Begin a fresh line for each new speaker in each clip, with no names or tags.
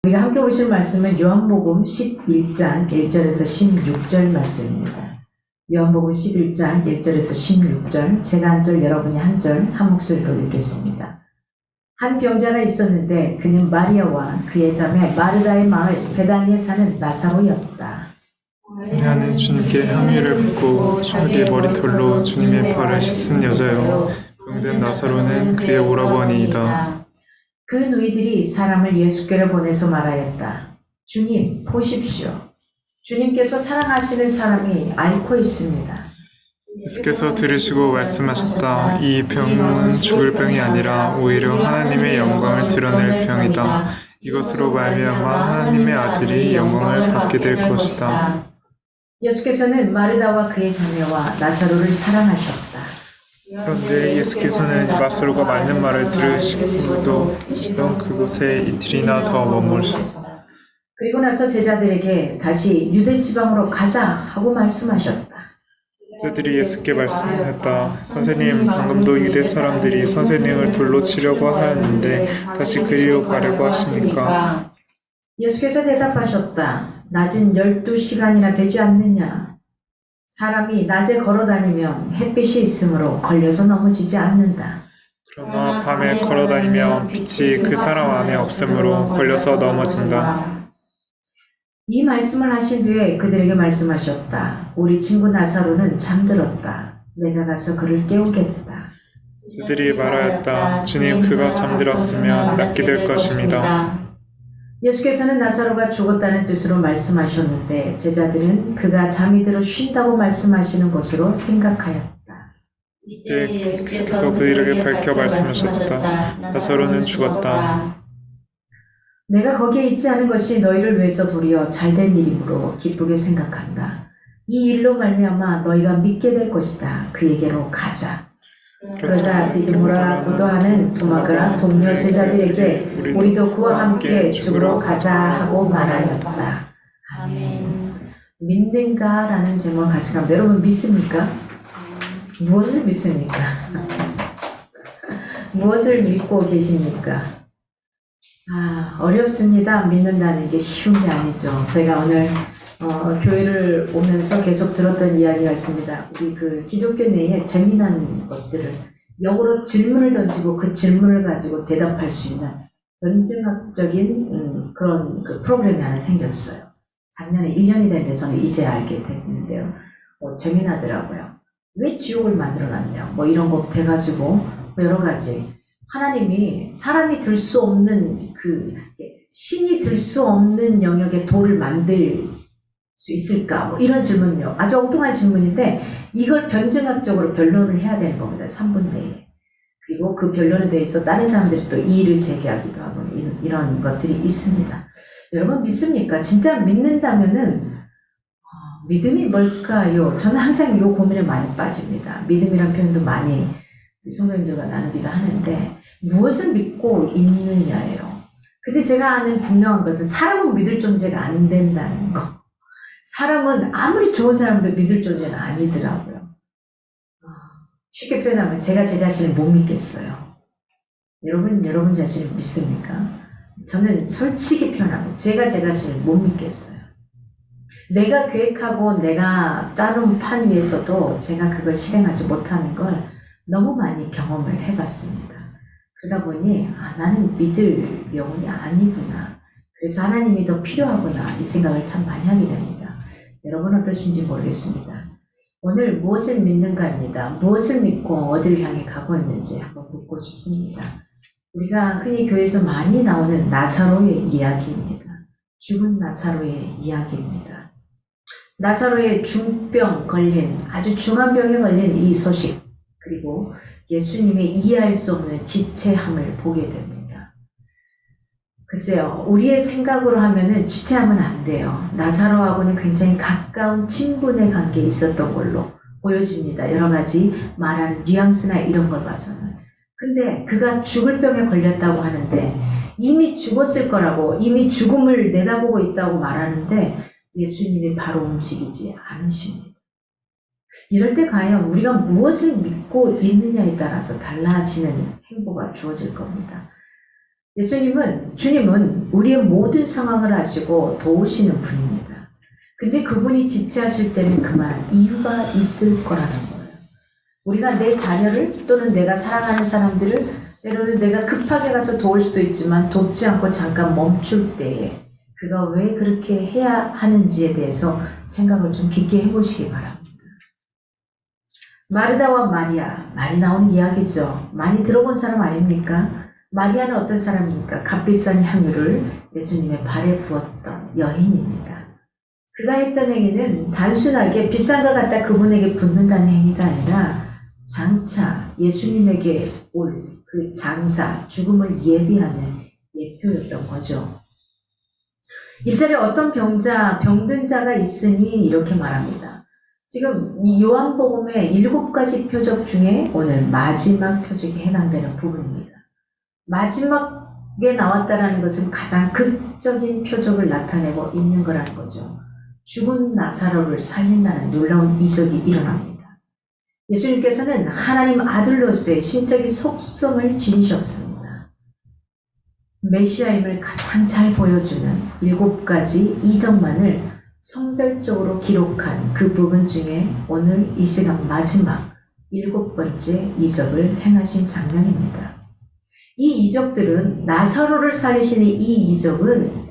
우리가 함께 보실 말씀은 요한복음 11장 1절에서 16절 말씀입니다. 요한복음 11장 1절에서 16절, 제가 한 절, 여러분이 한 절, 한 목소리로 읽겠습니다. 한 병자가 있었는데 그는 마리아와 그의 자매 마르다의 마을 베다니에 사는 나사로였다.
마리아는 주님께 향유를 붓고 자기의 머리털로 주님의 발을 씻은 여자요, 병든 나사로는 그의 오라버니이다.
그 누이들이 사람을 예수께로 보내서 말하였다. 주님, 보십시오. 주님께서 사랑하시는 사람이 앓고 있습니다.
예수께서 들으시고 말씀하셨다. 이 병은 죽을 병이 아니라 오히려 하나님의 영광을 드러낼 병이다. 이것으로 말미암아 하나님의 아들이 영광을 받게 될 것이다.
예수께서는 마르다와 그의 자매와 나사로를 사랑하셨다.
그런데 예수께서는 나사로가 맞는 말을 들으시고도 계시던 그곳에 이틀이나 더 머무르셨다.
그리고 나서 제자들에게 다시 유대 지방으로 가자 하고 말씀하셨다.
제자들이 예수께 말씀하였다. 선생님, 방금도 유대 사람들이 선생님을 돌로 치려고 하였는데 다시 그리로 가려고 하십니까?
예수께서 대답하셨다. 낮은 12시간이나 되지 않느냐? 사람이 낮에 걸어다니면 햇빛이 있으므로 걸려서 넘어지지 않는다.
그러나 밤에 걸어다니면 빛이 그 사람 안에 없으므로 걸려서 넘어진다.
이 말씀을 하신 뒤에 그들에게 말씀하셨다. 우리 친구 나사로는 잠들었다. 내가 가서 그를 깨우겠다.
그들이 말하였다. 주님, 그가 잠들었으면 낫게 될 것입니다.
예수께서는 나사로가 죽었다는 뜻으로 말씀하셨는데 제자들은 그가 잠이 들어 쉰다고 말씀하시는 것으로 생각하였다.
이때 예수께서 그들에게 밝혀 말씀하셨다. 나사로는 죽었다.
내가 거기에 있지 않은 것이 너희를 위해서 도리어 잘된 일이므로 기쁘게 생각한다. 이 일로 말미암아 너희가 믿게 될 것이다. 그에게로 가자. 그러자 디드모라고도 하는 도마가 동료 제자들에게 우리도 그와 함께 죽으러 가자 하고 말하였다. 아멘. 믿는가라는 제목을 같이 가면 여러분 믿습니까? 무엇을 믿습니까? 무엇을 믿고 계십니까? 어렵습니다. 믿는다는 게 쉬운 게 아니죠. 제가 오늘 교회를 오면서 계속 들었던 이야기가 있습니다. 우리 그 기독교 내에 재미난 것들을 역으로 질문을 던지고 그 질문을 가지고 대답할 수 있는 변증학적인 그런 그 프로그램이 하나 생겼어요. 작년에 1년이 됐는데 저는 이제 알게 됐는데요. 재미나더라고요. 왜 지옥을 만들어놨냐 뭐 이런 거 돼가지고 여러 가지 하나님이 사람이 들 수 없는 신이 들 수 없는 영역의 돌을 만들 수 있을까? 뭐 이런 질문요. 아주 엉뚱한 질문인데 이걸 변증학적으로 변론을 해야 되는 겁니다. 3분 내에. 그리고 그 변론에 대해서 다른 사람들이 또 이의를 제기하기도 하고 이런 것들이 있습니다. 여러분 믿습니까? 진짜 믿는다면은 믿음이 뭘까요? 저는 항상 이 고민에 많이 빠집니다. 믿음이란 표현도 많이 성도님들과 나누기도 하는데 무엇을 믿고 있느냐예요. 근데 제가 아는 분명한 것은 사람은 믿을 존재가 안 된다는 거. 사람은 아무리 좋은 사람도 믿을 존재는 아니더라고요. 쉽게 표현하면 제가 제 자신을 못 믿겠어요. 여러분 자신을 믿습니까? 저는 솔직히 표현하면 제가 제 자신을 못 믿겠어요. 내가 계획하고 내가 짜놓은 판 위에서도 제가 그걸 실행하지 못하는 걸 너무 많이 경험을 해봤습니다. 그러다 보니 나는 믿을 영혼이 아니구나. 그래서 하나님이 더 필요하구나. 이 생각을 참 많이 하게 됩니다. 여러분 어떠신지 모르겠습니다. 오늘 무엇을 믿는가입니다. 무엇을 믿고 어디를 향해 가고 있는지 한번 묻고 싶습니다. 우리가 흔히 교회에서 많이 나오는 나사로의 이야기입니다. 죽은 나사로의 이야기입니다. 나사로의 중병 걸린 아주 중한 병에 걸린 이 소식 그리고 예수님의 이해할 수 없는 지체함을 보게 됩니다. 글쎄요, 우리의 생각으로 하면은 지체하면 안 돼요. 나사로하고는 굉장히 가까운 친분의 관계에 있었던 걸로 보여집니다. 여러 가지 말하는 뉘앙스나 이런 걸 봐서는. 근데 그가 죽을 병에 걸렸다고 하는데 이미 죽었을 거라고 이미 죽음을 내다보고 있다고 말하는데 예수님이 바로 움직이지 않으십니다. 이럴 때 과연 우리가 무엇을 믿고 있느냐에 따라서 달라지는 행보가 주어질 겁니다. 주님은 우리의 모든 상황을 아시고 도우시는 분입니다. 근데 그분이 지체하실 때는 그만 이유가 있을 거라는 거예요. 우리가 내 자녀를 또는 내가 사랑하는 사람들을 때로는 내가 급하게 가서 도울 수도 있지만 돕지 않고 잠깐 멈출 때에 그가 왜 그렇게 해야 하는지에 대해서 생각을 좀 깊게 해보시기 바랍니다. 마르다와 마리아, 많이 나오는 이야기죠. 많이 들어본 사람 아닙니까? 마리아는 어떤 사람입니까? 값비싼 향유를 예수님의 발에 부었던 여인입니다. 그가 했던 행위는 단순하게 비싼 걸 갖다 그분에게 붓는다는 행위가 아니라 장차 예수님에게 올 그 장사, 죽음을 예비하는 예표였던 거죠. 1절에 어떤 병든 자가 있으니 이렇게 말합니다. 지금 이 요한복음의 7가지 표적 중에 오늘 마지막 표적이 해당되는 부분입니다. 마지막에 나왔다는 것은 가장 극적인 표적을 나타내고 있는 거라는 거죠. 죽은 나사로를 살린다는 놀라운 이적이 일어납니다. 예수님께서는 하나님 아들로서의 신적인 속성을 지니셨습니다. 메시아임을 가장 잘 보여주는 7가지 이적만을 성별적으로 기록한 그 부분 중에 오늘 이 시간 마지막 7번째 이적을 행하신 장면입니다. 이 이적들은 나사로를 살리시는 이 이적은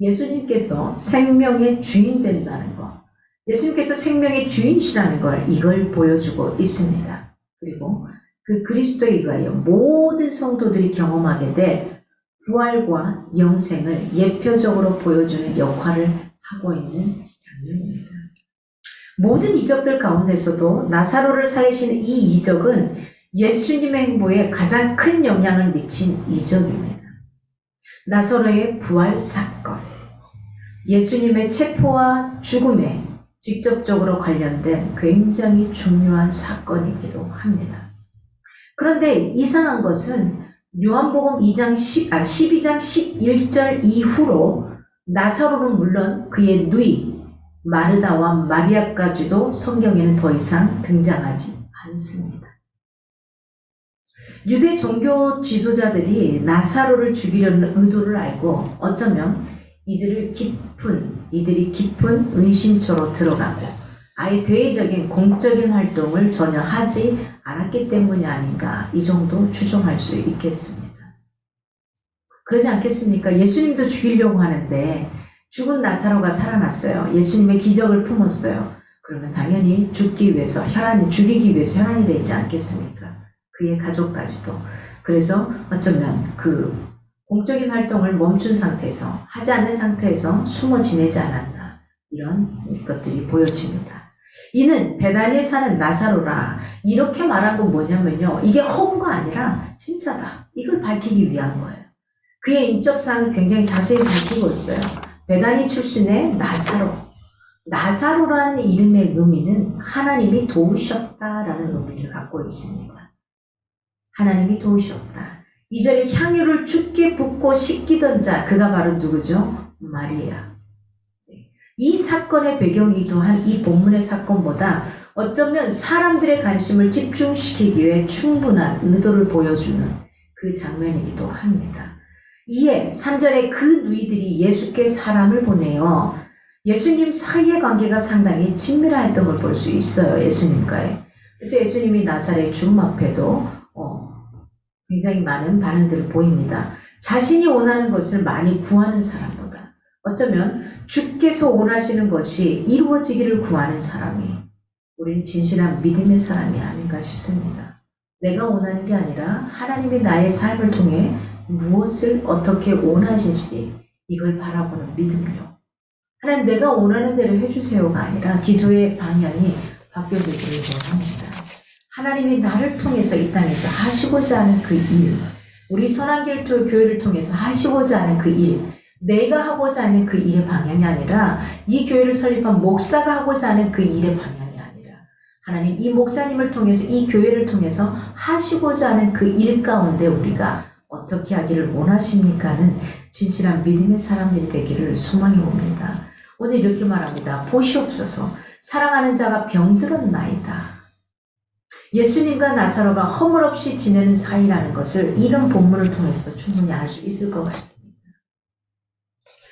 예수님께서 생명의 주인 된다는 것, 예수님께서 생명의 주인이시라는 걸 이걸 보여주고 있습니다. 그리고 그 그리스도에 의하여 모든 성도들이 경험하게 될 부활과 영생을 예표적으로 보여주는 역할을 하고 있는 장면입니다. 모든 이적들 가운데서도 나사로를 살리시는 이 이적은 예수님의 행보에 가장 큰 영향을 미친 이적입니다. 나사로의 부활 사건, 예수님의 체포와 죽음에 직접적으로 관련된 굉장히 중요한 사건이기도 합니다. 그런데 이상한 것은 요한복음 12장 11절 이후로 나사로는 물론 그의 누이 마르다와 마리아까지도 성경에는 더 이상 등장하지 않습니다. 유대 종교 지도자들이 나사로를 죽이려는 의도를 알고 어쩌면 이들이 깊은 은신처로 들어가고 아예 대외적인 공적인 활동을 전혀 하지 않았기 때문이 아닌가 이 정도 추정할 수 있겠습니다. 그러지 않겠습니까? 예수님도 죽이려고 하는데 죽은 나사로가 살아났어요. 예수님의 기적을 품었어요. 그러면 당연히 죽이기 위해서 혈안이 되지 않겠습니까? 그의 가족까지도. 그래서 어쩌면 그 공적인 활동을 멈춘 상태에서 하지 않는 상태에서 숨어 지내지 않았나 이런 것들이 보여집니다. 이는 베다니에 사는 나사로라 이렇게 말한 건 뭐냐면요. 이게 허구가 아니라 진짜다. 이걸 밝히기 위한 거예요. 그의 인적사항을 굉장히 자세히 밝히고 있어요. 베다니 출신의 나사로. 나사로라는 이름의 의미는 하나님이 도우셨다라는 의미를 갖고 있습니다. 하나님이 도우셨다. 2절에 향유를 죽게 붓고 씻기던 자, 그가 바로 누구죠? 마리아. 이 사건의 배경이기도 한 이 본문의 사건보다 어쩌면 사람들의 관심을 집중시키기 위해 충분한 의도를 보여주는 그 장면이기도 합니다. 이에 3절에 그 누이들이 예수께 사람을 보내요. 예수님 사이의 관계가 상당히 친밀했던 걸 볼 수 있어요. 예수님과의. 그래서 예수님이 나사렛 죽음 앞에도 굉장히 많은 반응들을 보입니다. 자신이 원하는 것을 많이 구하는 사람보다 어쩌면 주께서 원하시는 것이 이루어지기를 구하는 사람이 우리는 진실한 믿음의 사람이 아닌가 싶습니다. 내가 원하는 게 아니라 하나님이 나의 삶을 통해 무엇을 어떻게 원하실지 이걸 바라보는 믿음이요. 하나님 내가 원하는 대로 해주세요가 아니라 기도의 방향이 바뀌어지기를 원합니다. 하나님이 나를 통해서 이 땅에서 하시고자 하는 그 일, 우리 선한길도 교회를 통해서 하시고자 하는 그 일, 내가 하고자 하는 그 일의 방향이 아니라 이 교회를 설립한 목사가 하고자 하는 그 일의 방향이 아니라 하나님 이 목사님을 통해서 이 교회를 통해서 하시고자 하는 그 일 가운데 우리가 어떻게 하기를 원하십니까는 진실한 믿음의 사람들이 되기를 소망해 봅니다. 오늘 이렇게 말합니다. 보시옵소서 사랑하는 자가 병들었나이다. 예수님과 나사로가 허물없이 지내는 사이라는 것을 이런 본문을 통해서도 충분히 알 수 있을 것 같습니다.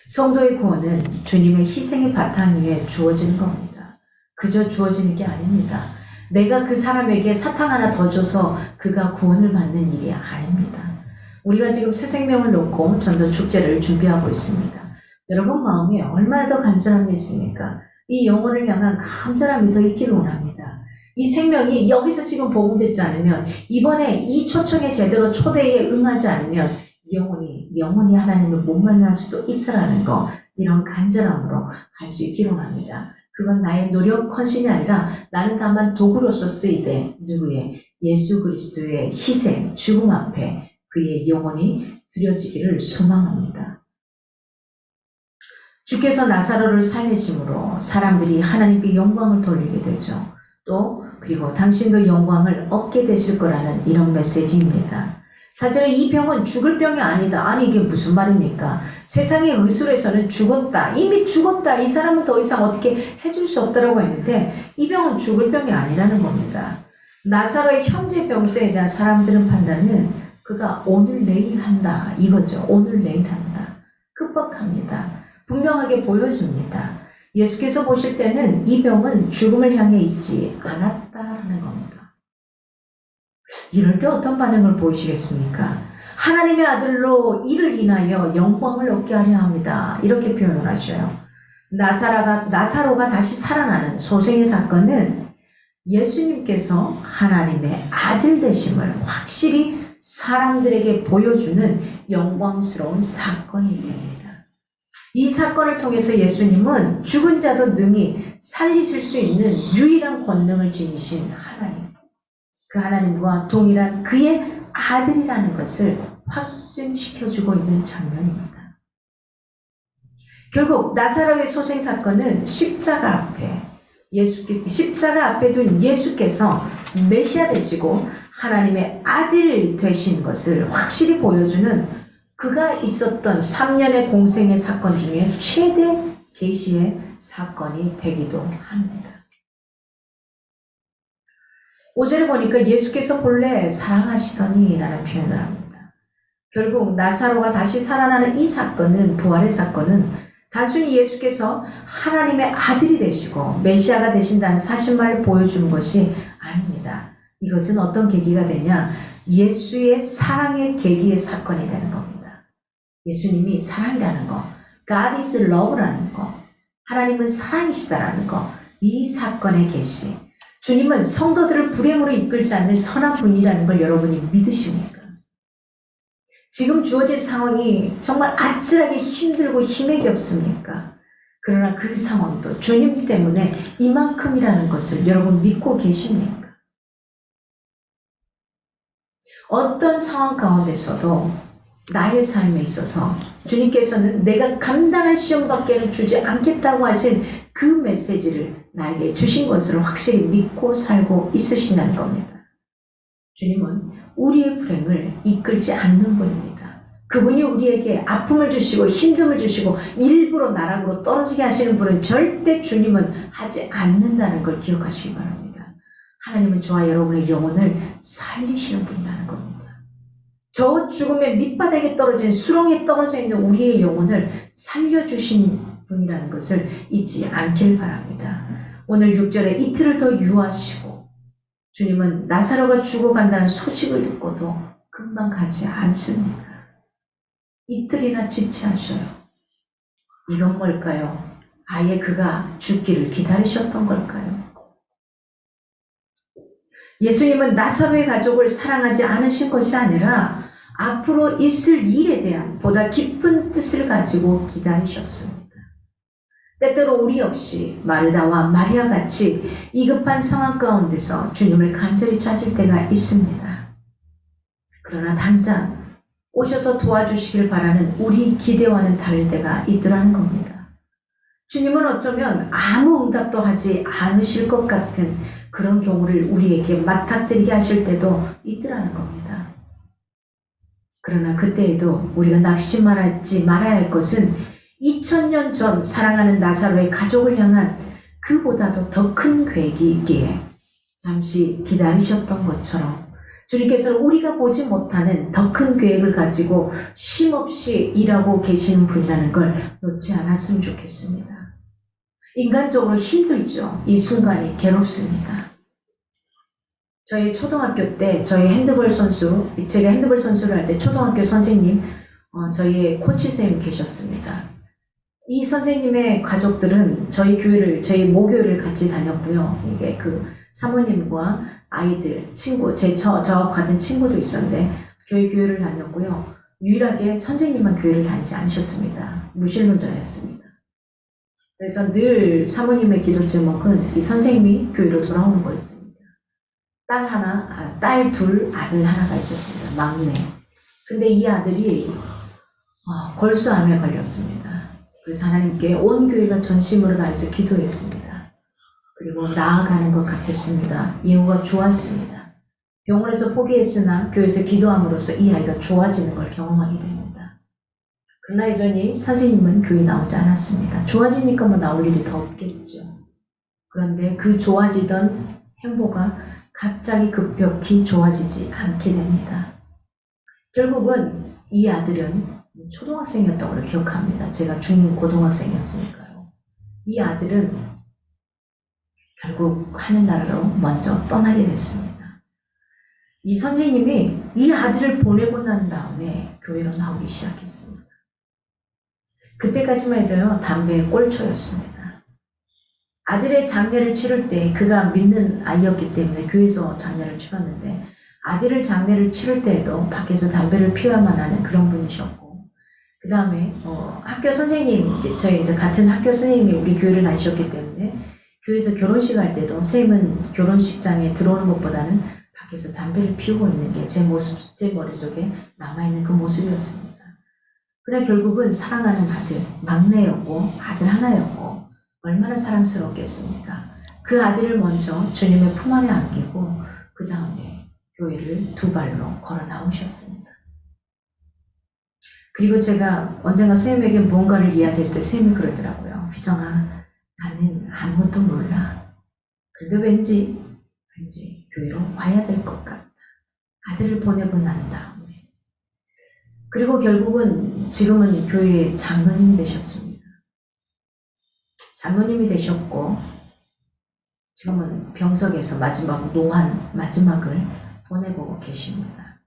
성도의 구원은 주님의 희생의 바탕 위에 주어지는 겁니다. 그저 주어지는 게 아닙니다. 내가 그 사람에게 사탕 하나 더 줘서 그가 구원을 받는 일이 아닙니다. 우리가 지금 새 생명을 놓고 전도 축제를 준비하고 있습니다. 여러분 마음에 얼마나 더 간절함이 있습니까? 이 영혼을 향한 간절함이 더 있기를 원합니다. 이 생명이 여기서 지금 복음되지 않으면, 이번에 이 초청에 제대로 초대에 응하지 않으면 영혼이 하나님을 못 만날 수도 있다라는 거, 이런 간절함으로 갈 수 있기를 원합니다. 그건 나의 노력, 헌신이 아니라 나는 다만 도구로서 쓰이되 누구의? 예수 그리스도의 희생, 죽음 앞에 그의 영혼이 드려지기를 소망합니다. 주께서 나사로를 살리심으로 사람들이 하나님께 영광을 돌리게 되죠. 또 그리고 당신도 영광을 얻게 되실 거라는 이런 메시지입니다. 사실은 이 병은 죽을 병이 아니다. 아니 이게 무슨 말입니까? 세상의 의술에서는 죽었다. 이미 죽었다. 이 사람은 더 이상 어떻게 해줄 수 없다라고 했는데 이 병은 죽을 병이 아니라는 겁니다. 나사로의 현재 병세에 대한 사람들은 판단은 그가 오늘 내일 한다. 이거죠. 오늘 내일 한다. 급박합니다. 분명하게 보여줍니다. 예수께서 보실 때는 이 병은 죽음을 향해 있지 않았다라는 겁니다. 이럴 때 어떤 반응을 보이시겠습니까? 하나님의 아들로 이를 인하여 영광을 얻게 하려 합니다. 이렇게 표현을 하셔요. 나사로가 다시 살아나는 소생의 사건은 예수님께서 하나님의 아들 되심을 확실히 사람들에게 보여주는 영광스러운 사건이 됩니다. 이 사건을 통해서 예수님은 죽은 자도 능히 살리실 수 있는 유일한 권능을 지니신 하나님, 그 하나님과 동일한 그의 아들이라는 것을 확증시켜주고 있는 장면입니다. 결국 나사로의 소생 사건은 십자가 앞에 둔 예수께서 메시아 되시고 하나님의 아들 되신 것을 확실히 보여주는 그가 있었던 3년의 공생의 사건 중에 최대 계시의 사건이 되기도 합니다. 5절에 보니까 예수께서 본래 사랑하시더니 라는 표현을 합니다. 결국 나사로가 다시 살아나는 이 사건은, 부활의 사건은 단순히 예수께서 하나님의 아들이 되시고 메시아가 되신다는 사실만을 보여주는 것이 아닙니다. 이것은 어떤 계기가 되냐? 예수의 사랑의 계기의 사건이 되는 겁니다. 예수님이 사랑이라는 거, God is love라는 거, 하나님은 사랑이시다라는 거, 이 사건의 계시. 주님은 성도들을 불행으로 이끌지 않는 선한 분이라는 걸 여러분이 믿으십니까? 지금 주어진 상황이 정말 아찔하게 힘들고 힘에게 없습니까? 그러나 그 상황도 주님 때문에 이만큼이라는 것을 여러분 믿고 계십니까? 어떤 상황 가운데서도 나의 삶에 있어서 주님께서는 내가 감당할 시험밖에는 주지 않겠다고 하신 그 메시지를 나에게 주신 것을 확실히 믿고 살고 있으시다는 겁니다. 주님은 우리의 불행을 이끌지 않는 분입니다. 그분이 우리에게 아픔을 주시고 힘듦을 주시고 일부러 나락으로 떨어지게 하시는 분은 절대 주님은 하지 않는다는 걸 기억하시기 바랍니다. 하나님은 저와 여러분의 영혼을 살리시는 분이라는 겁니다. 저 죽음의 밑바닥에 떨어진 수렁에 떨어져 있는 우리의 영혼을 살려주신 분이라는 것을 잊지 않길 바랍니다. 오늘 6절에 이틀을 더 유하시고 주님은 나사로가 죽어간다는 소식을 듣고도 금방 가지 않습니다. 이틀이나 지체하셔요. 이건 뭘까요? 아예 그가 죽기를 기다리셨던 걸까요? 예수님은 나사로의 가족을 사랑하지 않으신 것이 아니라 앞으로 있을 일에 대한 보다 깊은 뜻을 가지고 기다리셨습니다. 때때로 우리 역시 마르다와 마리아 같이 위급한 상황 가운데서 주님을 간절히 찾을 때가 있습니다. 그러나 당장 오셔서 도와주시길 바라는 우리 기대와는 다를 때가 있더라는 겁니다. 주님은 어쩌면 아무 응답도 하지 않으실 것 같은 그런 경우를 우리에게 맞닥뜨리게 하실 때도 있더라는 겁니다. 그러나 그때에도 우리가 낙심하지 말아야 할 것은 2000년 전 사랑하는 나사로의 가족을 향한 그보다도 더 큰 계획이 있기에 잠시 기다리셨던 것처럼 주님께서는 우리가 보지 못하는 더 큰 계획을 가지고 쉼없이 일하고 계시는 분이라는 걸 놓지 않았으면 좋겠습니다. 인간적으로 힘들죠. 이 순간이 괴롭습니다. 저희 초등학교 때 저희 핸드볼 선수, 제가 핸드볼 선수를 할 때 초등학교 선생님, 저희의 코치 선생님 계셨습니다. 이 선생님의 가족들은 저희 교회를, 저희 모교회를 같이 다녔고요. 이게 그 사모님과 아이들, 친구, 저와 같은 친구도 있었는데 저희 교회를 다녔고요. 유일하게 선생님만 교회를 다니지 않으셨습니다. 무신론자였습니다. 그래서 늘 사모님의 기도 제목은 이 선생님이 교회로 돌아오는 거였습니다. 딸 둘, 아들 하나가 있었습니다. 막내. 근데 이 아들이 골수암에 걸렸습니다. 그래서 하나님께 온 교회가 전심으로 다해서 기도했습니다. 그리고 나아가는 것 같았습니다. 예후가 좋았습니다. 병원에서 포기했으나 교회에서 기도함으로써 이 아이가 좋아지는 걸 경험하게 됩니다. 그러나 여전히 선생님은 교회 나오지 않았습니다. 좋아지니까 뭐 나올 일이 더 없겠죠. 그런데 그 좋아지던 행보가 갑자기 급격히 좋아지지 않게 됩니다. 결국은 이 아들은 초등학생이었던 걸 기억합니다. 제가 중고등학생이었으니까요. 이 아들은 결국 하늘나라로 먼저 떠나게 됐습니다. 이 선생님이 이 아들을 보내고 난 다음에 교회로 나오기 시작했습니다. 그때까지만 해도요, 담배의 꼴초였습니다. 아들의 장례를 치를 때 그가 믿는 아이였기 때문에 교회에서 장례를 치렀는데 아들을 장례를 치를 때에도 밖에서 담배를 피워야만 하는 그런 분이셨고 그 다음에 학교 선생님, 저희 이제 같은 학교 선생님이 우리 교회를 다니셨기 때문에 교회에서 결혼식 할 때도 선생님은 결혼식장에 들어오는 것보다는 밖에서 담배를 피우고 있는 게 제 머릿속에 남아있는 그 모습이었습니다. 그러나 결국은 사랑하는 아들, 막내였고 아들 하나였고 얼마나 사랑스럽겠습니까? 그 아들을 먼저 주님의 품 안에 안기고 그 다음에 교회를 두 발로 걸어 나오셨습니다. 그리고 제가 언젠가 선생님에게 무언가를 이야기했을 때 선생님이 그러더라고요. 휘정아, 나는 아무것도 몰라. 그런데 왠지 교회로 와야 될 것 같다. 아들을 보내고 난 다음에. 그리고 결국은 지금은 교회의 장로님이 되셨습니다. 장로님이 되셨고 지금은 병석에서 마지막을 보내고 계십니다.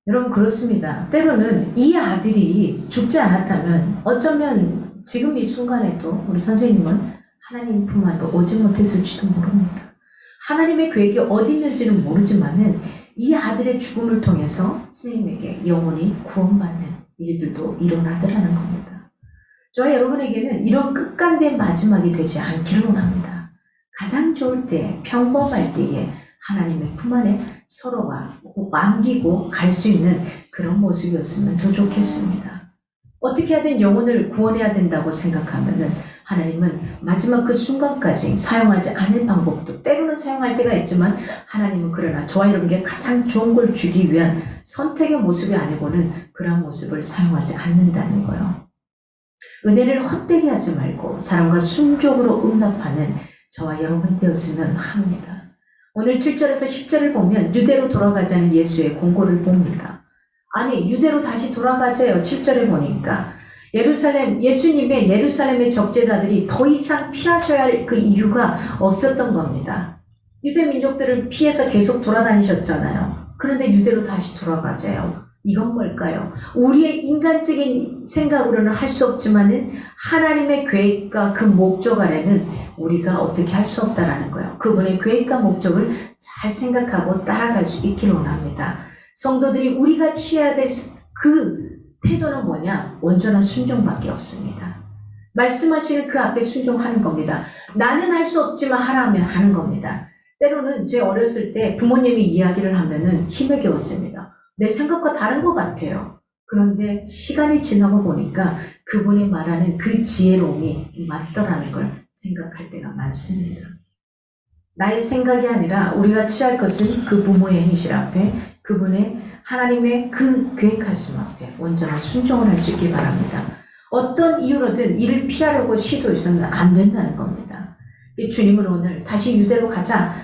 여러분 그렇습니다. 때로는 이 아들이 죽지 않았다면 어쩌면 지금 이 순간에도 우리 선생님은 하나님 품 안으로 오지 못했을지도 모릅니다. 하나님의 계획이 어디 있는지는 모르지만은 이 아들의 죽음을 통해서 선생님에게 영혼이 구원받는 일들도 일어나더라는 겁니다. 저와 여러분에게는 이런 끝간된 마지막이 되지 않기를 원합니다. 가장 좋을 때, 평범할 때에 하나님의 품 안에 서로가 안기고 갈 수 있는 그런 모습이었으면 더 좋겠습니다. 어떻게 하든 영혼을 구원해야 된다고 생각하면은 하나님은 마지막 그 순간까지 사용하지 않을 방법도 때로는 사용할 때가 있지만 하나님은 그러나 저와 여러분에게 가장 좋은 걸 주기 위한 선택의 모습이 아니고는 그런 모습을 사용하지 않는다는 거예요. 은혜를 헛되게 하지 말고 사람과 순종으로 응답하는 저와 여러분이 되었으면 합니다. 오늘 7절에서 10절을 보면 유대로 돌아가자는 예수의 공고를 봅니다. 아니 유대로 다시 돌아가자요. 7절에 보니까 예수님의 예루살렘의 적제자들이 더 이상 피하셔야 할 그 이유가 없었던 겁니다. 유대 민족들을 피해서 계속 돌아다니셨잖아요. 그런데 유대로 다시 돌아가자요. 이건 뭘까요? 우리의 인간적인 생각으로는 할 수 없지만은 하나님의 계획과 그 목적 아래는 우리가 어떻게 할 수 없다라는 거예요. 그분의 계획과 목적을 잘 생각하고 따라갈 수 있기를 원합니다. 성도들이 우리가 취해야 될 그 태도는 뭐냐? 온전한 순종밖에 없습니다. 말씀하시는 그 앞에 순종하는 겁니다. 나는 할 수 없지만 하라면 하는 겁니다. 때로는 제 어렸을 때 부모님이 이야기를 하면은 힘에 겨웠습니다. 내 생각과 다른 것 같아요. 그런데 시간이 지나고 보니까 그분이 말하는 그 지혜로움이 맞더라는 걸 생각할 때가 많습니다. 나의 생각이 아니라 우리가 취할 것은 그 부모의 행실 앞에 그분의 하나님의 그 계획하심 앞에 온전한 순종을 할 수 있기 바랍니다. 어떤 이유로든 이를 피하려고 시도해서는 안 된다는 겁니다. 이 주님은 오늘 다시 유대로 가자.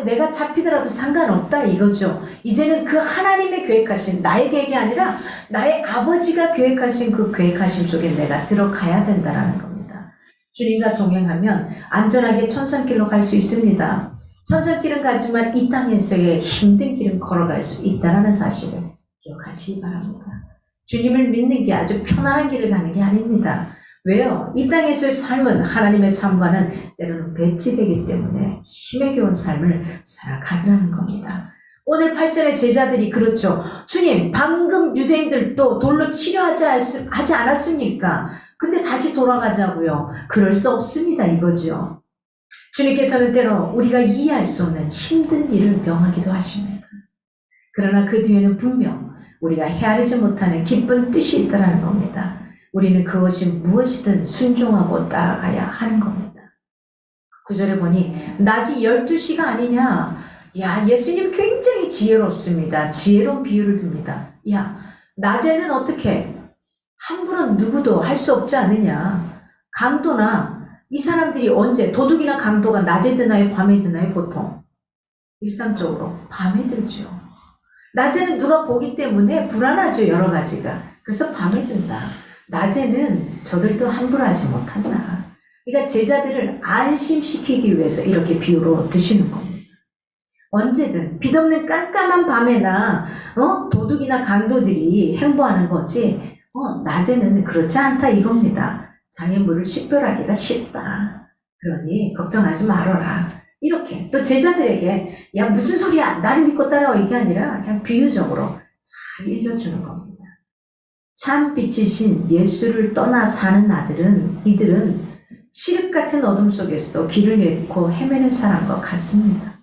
내가 잡히더라도 상관없다 이거죠. 이제는 그 하나님의 계획하신 나의 계획이 아니라 나의 아버지가 계획하신 그 계획하심 속에 내가 들어가야 된다라는 겁니다. 주님과 동행하면 안전하게 천상길로 갈 수 있습니다. 천상길은 가지만 이 땅에서의 힘든 길은 걸어갈 수 있다는 사실을 기억하시기 바랍니다. 주님을 믿는 게 아주 편안한 길을 가는 게 아닙니다. 왜요? 이 땅에서의 삶은 하나님의 삶과는 때로는 배치되기 때문에 힘에 겨운 삶을 살아가자는 겁니다. 오늘 8절의 제자들이 그렇죠. 주님, 방금 유대인들도 돌로 치려하지 않았습니까? 근데 다시 돌아가자고요. 그럴 수 없습니다. 이거죠. 주님께서는 때로 우리가 이해할 수 없는 힘든 일을 명하기도 하십니다. 그러나 그 뒤에는 분명 우리가 헤아리지 못하는 기쁜 뜻이 있다는 겁니다. 우리는 그것이 무엇이든 순종하고 따라가야 하는 겁니다. 9절에 보니 낮이 12시가 아니냐. 야, 예수님 굉장히 지혜롭습니다. 지혜로운 비유를 듭니다. 야, 낮에는 어떻게 함부로 누구도 할 수 없지 않느냐. 강도나 이 사람들이 언제 도둑이나 강도가 낮에 드나요 밤에 드나요 보통? 일상적으로 밤에 들죠. 낮에는 누가 보기 때문에 불안하죠. 여러 가지가. 그래서 밤에 든다. 낮에는 저들도 함부로 하지 못한다. 그러니까 제자들을 안심시키기 위해서 이렇게 비유로 드시는 겁니다. 언제든 빛없는 깜깜한 밤에나 도둑이나 강도들이 행보하는 거지 낮에는 그렇지 않다 이겁니다. 장애물을 식별하기가 쉽다. 그러니 걱정하지 말아라. 이렇게 또 제자들에게 야 무슨 소리야 나를 믿고 따라와 이게 아니라 그냥 비유적으로 잘 일러주는 겁니다. 참 빛이신 예수를 떠나 사는 이들은 칠흑 같은 어둠 속에서도 길을 잃고 헤매는 사람과 같습니다.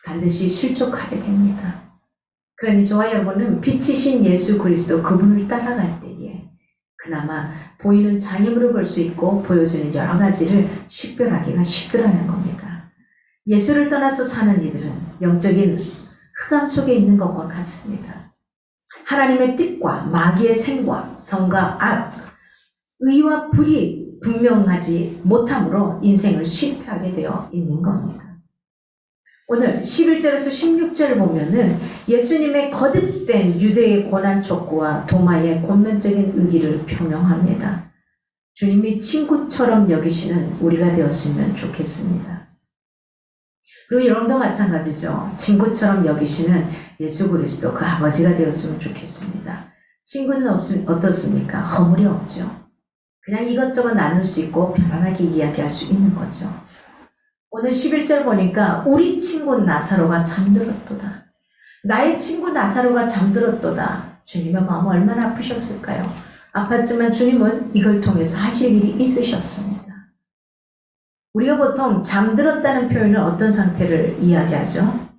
반드시 실족하게 됩니다. 그러니 저와 여러분은 빛이신 예수 그리스도 그분을 따라갈 때에 그나마 보이는 장애물을 볼 수 있고 보여지는 여러 가지를 식별하기가 쉽더라는 겁니다. 예수를 떠나서 사는 이들은 영적인 흑암 속에 있는 것과 같습니다. 하나님의 뜻과 마귀의 생과 선과 악, 의와 불이 분명하지 못함으로 인생을 실패하게 되어 있는 겁니다. 오늘 11절에서 16절을 보면은 예수님의 거듭된 유대의 고난 촉구와 도마의 권면적인 의기를 표명합니다. 주님이 친구처럼 여기시는 우리가 되었으면 좋겠습니다. 그리고 여러분도 마찬가지죠. 친구처럼 여기시는 예수 그리스도 그 아버지가 되었으면 좋겠습니다. 친구는 어떻습니까? 허물이 없죠. 그냥 이것저것 나눌 수 있고 편안하게 이야기할 수 있는 거죠. 오늘 11절 보니까 우리 친구 나사로가 잠들었도다. 나의 친구 나사로가 잠들었도다. 주님의 마음 얼마나 아프셨을까요? 아팠지만 주님은 이걸 통해서 하실 일이 있으셨습니다. 우리가 보통 잠들었다는 표현을 어떤 상태를 이야기하죠?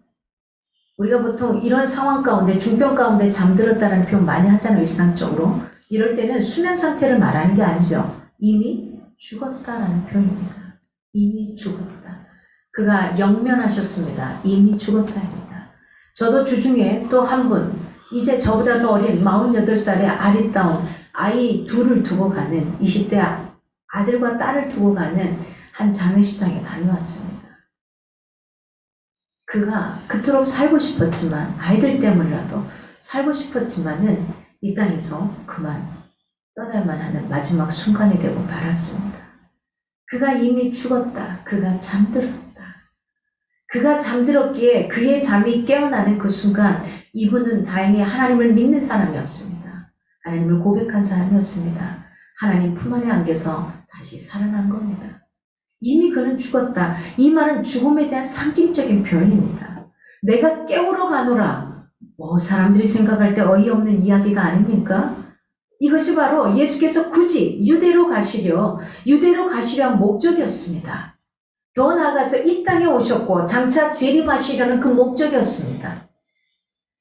우리가 보통 이런 상황 가운데 중병 가운데 잠들었다는 표현 많이 하잖아요. 일상적으로. 이럴 때는 수면 상태를 말하는 게 아니죠. 이미 죽었다라는 표현입니다. 이미 죽었다. 그가 영면하셨습니다. 이미 죽었다입니다. 저도 주중에 또 한 분, 이제 저보다 더 어린 48살의 아리따운 아이 둘을 두고 가는 20대 아들과 딸을 두고 가는 한 장례식장에 다녀왔습니다. 그가 그토록 살고 싶었지만 아이들 때문이라도 살고 싶었지만은 이 땅에서 그만 떠날만 하는 마지막 순간이 되고 말았습니다. 그가 이미 죽었다. 그가 잠들었다. 그가 잠들었기에 그의 잠이 깨어나는 그 순간 이분은 다행히 하나님을 믿는 사람이었습니다. 하나님을 고백한 사람이었습니다. 하나님 품 안에 안겨서 다시 살아난 겁니다. 이미 그는 죽었다. 이 말은 죽음에 대한 상징적인 표현입니다. 내가 깨우러 가노라. 사람들이 생각할 때 어이없는 이야기가 아닙니까? 이것이 바로 예수께서 굳이 유대로 가시려 한 목적이었습니다. 더 나아가서 이 땅에 오셨고 장차 재림하시려는 그 목적이었습니다.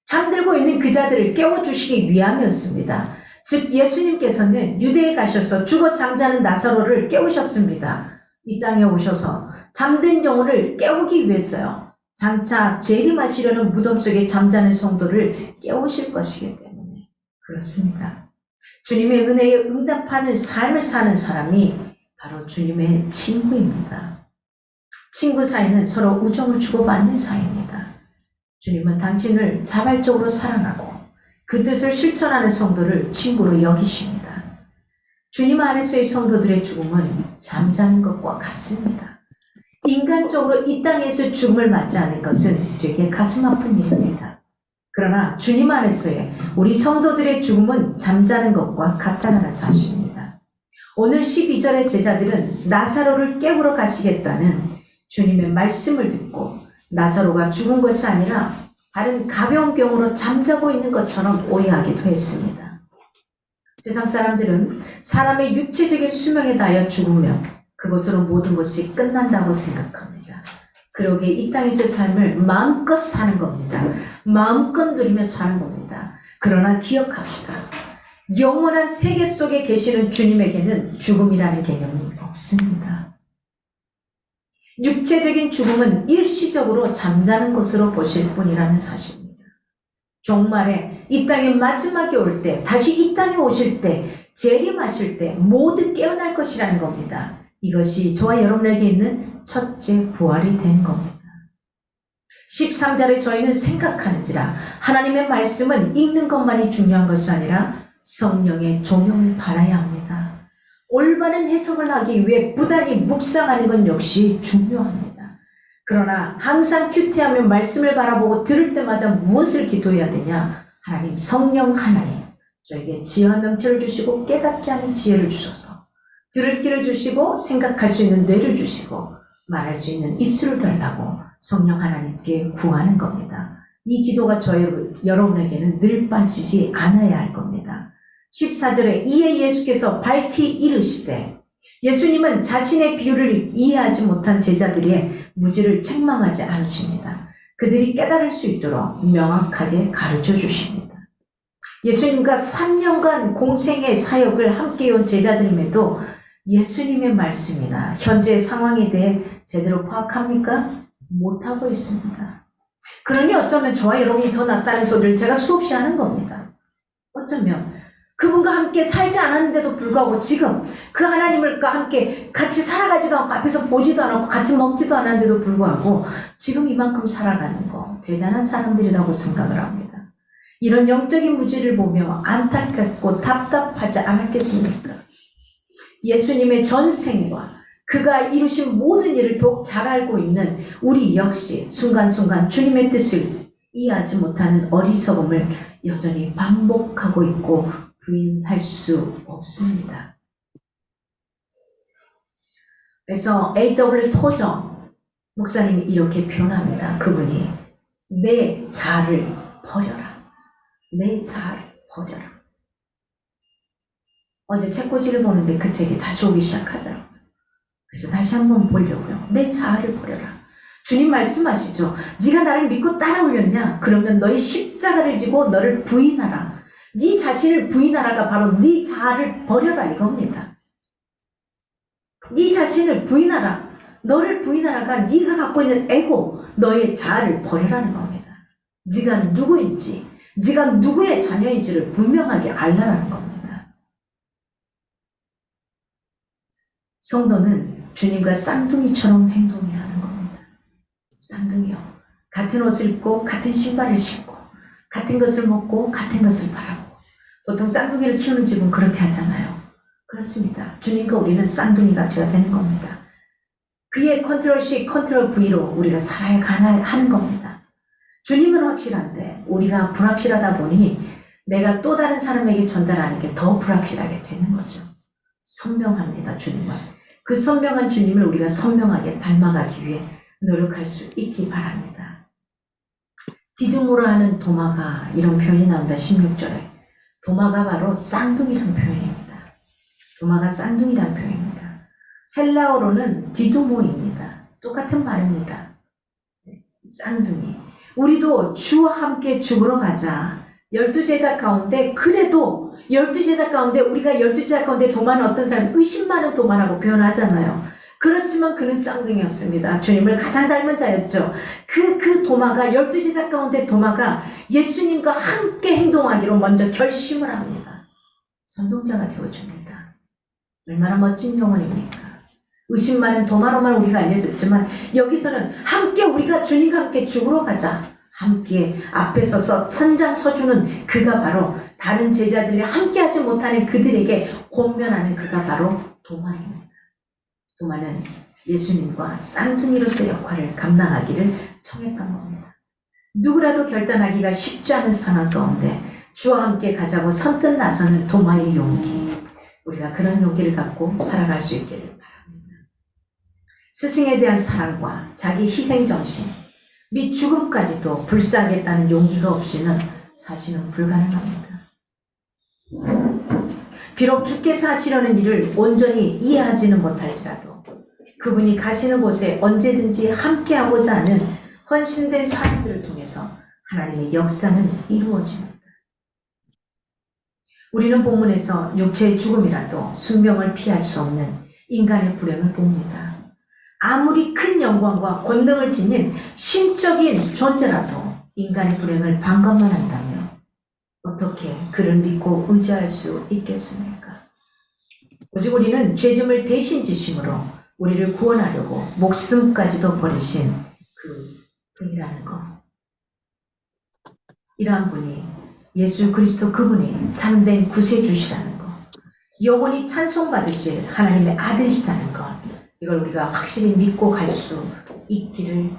잠들고 있는 그 자들을 깨워주시기 위함이었습니다. 즉 예수님께서는 유대에 가셔서 죽어 잠자는 나사로를 깨우셨습니다. 이 땅에 오셔서 잠든 영혼을 깨우기 위해서요. 장차 재림하시려는 무덤 속에 잠자는 성도를 깨우실 것이기 때문에 그렇습니다. 주님의 은혜에 응답하는 삶을 사는 사람이 바로 주님의 친구입니다. 친구 사이는 서로 우정을 주고받는 사이입니다. 주님은 당신을 자발적으로 사랑하고 그 뜻을 실천하는 성도를 친구로 여기십니다. 주님 안에서의 성도들의 죽음은 잠자는 것과 같습니다. 인간적으로 이 땅에서 죽음을 맞지 않은 것은 되게 가슴 아픈 일입니다. 그러나 주님 안에서의 우리 성도들의 죽음은 잠자는 것과 같다는 사실입니다. 오늘 12절의 제자들은 나사로를 깨우러 가시겠다는 주님의 말씀을 듣고 나사로가 죽은 것이 아니라 다른 가벼운 병으로 잠자고 있는 것처럼 오해하기도 했습니다. 세상 사람들은 사람의 육체적인 수명에 닿아 죽으면 그것으로 모든 것이 끝난다고 생각합니다. 그러기에 이 땅에서의 삶을 마음껏 사는 겁니다. 마음껏 누리며 사는 겁니다. 그러나 기억합시다. 영원한 세계 속에 계시는 주님에게는 죽음이라는 개념은 없습니다. 육체적인 죽음은 일시적으로 잠자는 것으로 보실 뿐이라는 사실입니다. 종말에 이 땅의 마지막에 올 때, 다시 이 땅에 오실 때, 재림하실 때 모두 깨어날 것이라는 겁니다. 이것이 저와 여러분에게 있는 첫째 부활이 되는 겁니다. 13절에 저희는 생각하는지라 하나님의 말씀은 읽는 것만이 중요한 것이 아니라 성령의 종용을 받아야 합니다. 올바른 해석을 하기 위해 부단히 묵상하는 것 역시 중요합니다. 그러나 항상 큐티하며 말씀을 바라보고 들을 때마다 무엇을 기도해야 되냐? 하나님, 성령 하나님, 저에게 지혜와 명철을 주시고 깨닫게 하는 지혜를 주셔서 들을 길을 주시고 생각할 수 있는 뇌를 주시고 말할 수 있는 입술을 달라고 성령 하나님께 구하는 겁니다. 이 기도가 여러분에게는 늘 빠지지 않아야 할 겁니다. 14절에 이에 예수께서 밝히 이르시되, 예수님은 자신의 비유를 이해하지 못한 제자들의 무지를 책망하지 않으십니다. 그들이 깨달을 수 있도록 명확하게 가르쳐 주십니다. 예수님과 3년간 공생의 사역을 함께 온 제자들임에도 예수님의 말씀이나 현재의 상황에 대해 제대로 파악합니까? 못하고 있습니다. 그러니 어쩌면 저와 여러분이 더 낫다는 소리를 제가 수없이 하는 겁니다. 어쩌면 그분과 함께 살지 않았는데도 불구하고 지금 그 하나님과 함께 같이 살아가지도 않고 앞에서 보지도 않았고 같이 먹지도 않았는데도 불구하고 지금 이만큼 살아가는 거 대단한 사람들이라고 생각을 합니다. 이런 영적인 무지를 보며 안타깝고 답답하지 않았겠습니까? 예수님의 전생애와 그가 이루신 모든 일을 더욱 잘 알고 있는 우리 역시 순간순간 주님의 뜻을 이해하지 못하는 어리석음을 여전히 반복하고 있고 부인할 수 없습니다. 그래서 A.W. 토저 목사님이 이렇게 표현합니다. 그분이 내 자아를 버려라. 내 자아를 버려라. 어제 책꽂이를 보는데 그 책이 다시 오기 시작하더라고요. 그래서 다시 한번 보려고요. 내 자아를 버려라. 주님 말씀하시죠. 네가 나를 믿고 따라오렸냐? 그러면 너의 십자가를 지고 너를 부인하라. 네 자신을 부인하라가 바로 네 자아를 버려라 이겁니다. 네 자신을 부인하라. 너를 부인하라가 네가 갖고 있는 에고, 너의 자아를 버려라는 겁니다. 네가 누구인지, 네가 누구의 자녀인지를 분명하게 알라라는 겁니다. 성도는 주님과 쌍둥이처럼 행동해야 하는 겁니다. 쌍둥이요. 같은 옷을 입고 같은 신발을 신고 같은 것을 먹고 같은 것을 바라보고 보통 쌍둥이를 키우는 집은 그렇게 하잖아요. 그렇습니다. 주님과 우리는 쌍둥이가 되어야 되는 겁니다. 그의 컨트롤 C, 컨트롤 V로 우리가 살아야 하는 겁니다. 주님은 확실한데 우리가 불확실하다 보니 내가 또 다른 사람에게 전달하는 게 더 불확실하게 되는 거죠. 선명합니다. 주님은. 그 선명한 주님을 우리가 선명하게 닮아가기 위해 노력할 수 있기 바랍니다. 디두모라 하는 도마가 이런 표현이 나온다. 16절에. 도마가 바로 쌍둥이라는 표현입니다. 도마가 쌍둥이라는 표현입니다. 헬라어로는 디두모입니다. 똑같은 말입니다. 쌍둥이. 우리도 주와 함께 죽으러 가자. 12제자 가운데 그래도 12제자 가운데 우리가 12제자 가운데 도마는 어떤 사람 의심 많은 도마라고 표현하잖아요. 그렇지만 그는 쌍둥이였습니다. 주님을 가장 닮은 자였죠. 그 도마가 12제자 가운데 도마가 예수님과 함께 행동하기로 먼저 결심을 합니다. 선동자가 되어줍니다. 얼마나 멋진 영혼입니까? 의심 많은 도마로만 우리가 알려졌지만 여기서는 함께 우리가 주님과 함께 죽으러 가자. 함께 앞에 서서 선장서주는 그가 바로 다른 제자들이 함께하지 못하는 그들에게 권면하는 그가 바로 도마입니다. 도마는 예수님과 쌍둥이로서 역할을 감당하기를 청했던 겁니다. 누구라도 결단하기가 쉽지 않은 상황 가운데 주와 함께 가자고 선뜻 나서는 도마의 용기. 우리가 그런 용기를 갖고 살아갈 수 있기를 바랍니다. 스승에 대한 사랑과 자기 희생정신 및 죽음까지도 불사하겠다는 용기가 없이는 사실은 불가능합니다. 비록 주께서 하시려는 일을 온전히 이해하지는 못할지라도 그분이 가시는 곳에 언제든지 함께하고자 하는 헌신된 사람들을 통해서 하나님의 역사는 이루어집니다. 우리는 본문에서 육체의 죽음이라도 순명을 피할 수 없는 인간의 불행을 봅니다. 아무리 큰 영광과 권능을 지닌 신적인 존재라도 인간의 불행을 방관만 한다면 어떻게 그를 믿고 의지할 수 있겠습니까? 오직 우리는 죄짐을 대신 지심으로 우리를 구원하려고 목숨까지도 버리신 그 분이라는 것. 이러한 분이 예수 그리스도 그분이 참된 구세주시라는 것. 영원히 찬송받으실 하나님의 아들이시다는 것. 이걸 우리가 확실히 믿고 갈 수 있기를